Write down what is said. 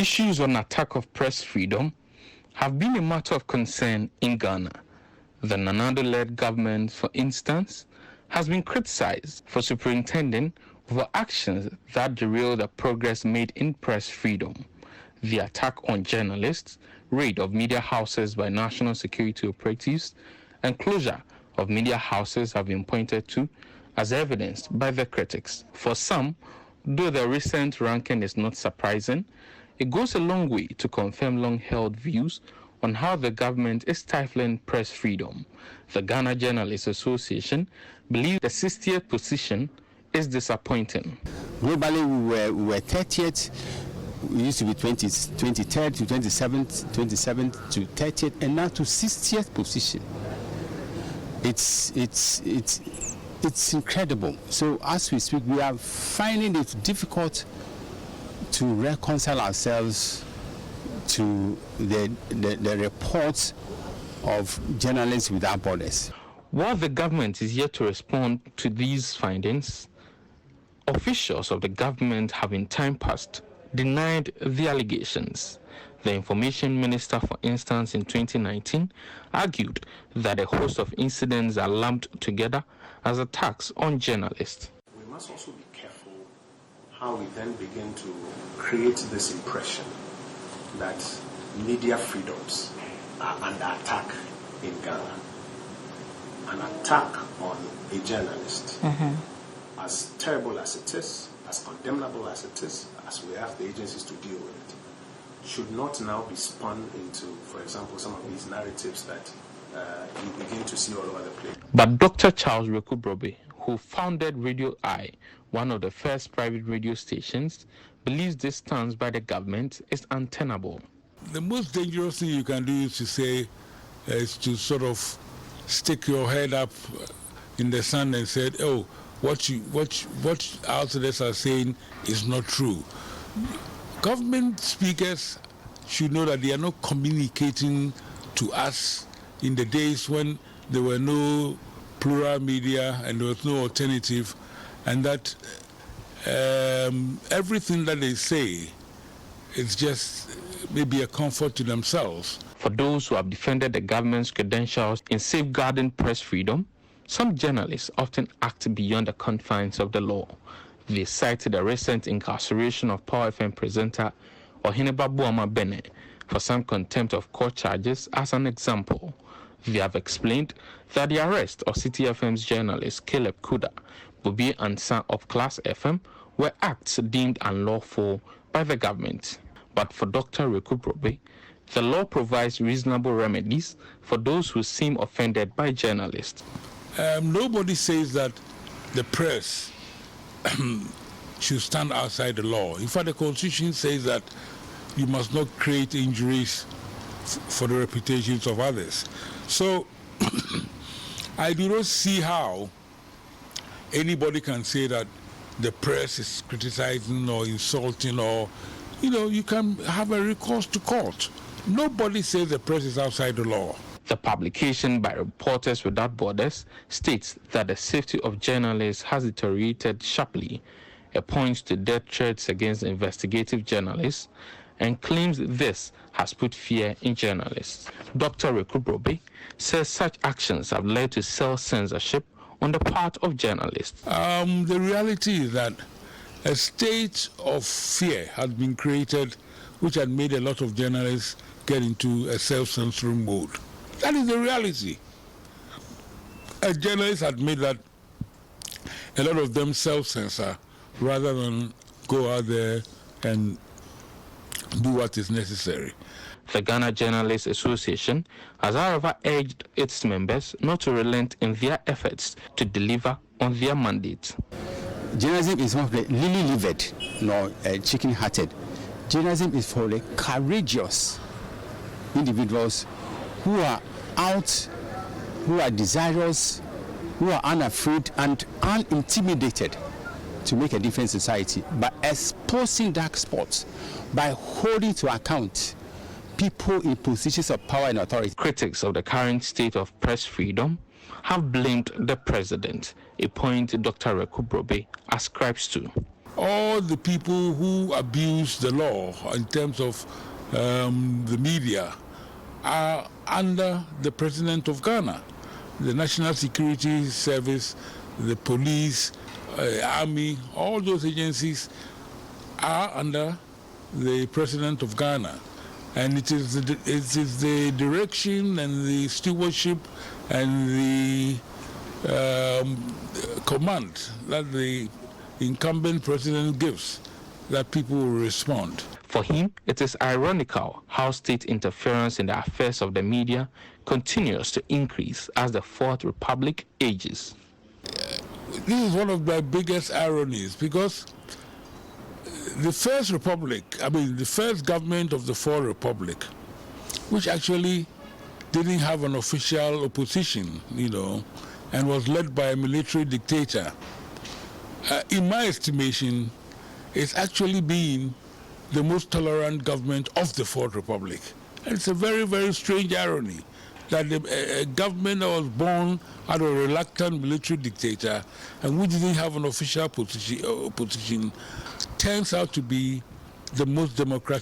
Issues on attack of press freedom have been a matter of concern in Ghana. The Nanado-led government, for instance, has been criticized for superintending over actions that derail the progress made in press freedom. The attack on journalists, raid of media houses by national security operatives, and closure of media houses have been pointed to as evidenced by the critics. For some, though the recent ranking is not surprising, it goes a long way to confirm long-held views on how the government is stifling press freedom. The Ghana Journalists Association believes the 60th position is disappointing. Globally, we were 30th. We used to be 23rd to 27th to 30th, and now to 60th position. It's incredible. So as we speak, we are finding it difficult to reconcile ourselves to the reports of Journalists Without Borders. While the government is yet to respond to these findings, officials of the government have in time past denied the allegations. The information minister, for instance, in 2019, argued that a host of incidents are lumped together as attacks on journalists. We must also be careful how we then begin to create this impression that media freedoms are under attack in Ghana. An attack on a journalist, as terrible as it is, as condemnable as it is, as we have the agencies to deal with it, should not now be spun into, for example, some of these narratives that you begin to see all over the place. But Dr. Charles Rekubrobe, who founded Radio I, one of the first private radio stations, believes this stance by the government is untenable. The most dangerous thing you can do is to sort of stick your head up in the sun and say, oh, what outsiders are saying is not true. Government speakers should know that they are not communicating to us in the days when there were no plural media and there was no alternative, and that everything that they say is just maybe a comfort to themselves. For those who have defended the government's credentials in safeguarding press freedom, some journalists often act beyond the confines of the law. They cited the recent incarceration of Power FM presenter Oheneba Buama Bene for some contempt of court charges as an example. They have explained that the arrest of City FM's journalist Caleb Kuda, Bobi Ansa of Class FM were acts deemed unlawful by the government. But for Dr. Rekubrobe, the law provides reasonable remedies for those who seem offended by journalists. Nobody says that the press should stand outside the law. In fact, the Constitution says that you must not create injuries for the reputations of others. So I do not see how anybody can say that the press is criticizing or insulting, or, you can have a recourse to court. Nobody says the press is outside the law. The publication by Reporters Without Borders states that the safety of journalists has deteriorated sharply. It points to death threats against investigative journalists and claims this has put fear in journalists. Dr. Rekubrobe says such actions have led to self-censorship on the part of journalists. The reality is that a state of fear has been created, which had made a lot of journalists get into a self-censoring mode. That is the reality. A journalist admit that a lot of them self-censor rather than go out there and do what is necessary. The Ghana Journalists Association has, however, urged its members not to relent in their efforts to deliver on their mandate. Journalism is not lily-livered nor chicken-hearted. Journalism is for the courageous individuals who are out, who are desirous, who are unafraid and unintimidated to make a difference in society by exposing dark spots, by holding to account people in positions of power and authority. Critics of the current state of press freedom have blamed the president, a point Dr. Rekubrobe ascribes to. all the people who abuse the law in terms of the media are under the President of Ghana. The National Security Service, the police, army, all those agencies are under the President of Ghana. And it is the direction and the stewardship and the command that the incumbent president gives that people will respond. For him, it is ironical how state interference in the affairs of the media continues to increase as the Fourth Republic ages. This is one of my biggest ironies, because the First Republic, the first government of the Fourth Republic, which actually didn't have an official opposition, and was led by a military dictator, in my estimation, it's actually been the most tolerant government of the Fourth Republic. And it's a very, very strange irony that a government that was born out of a reluctant military dictator and which didn't have an official opposition turns out to be the most democratic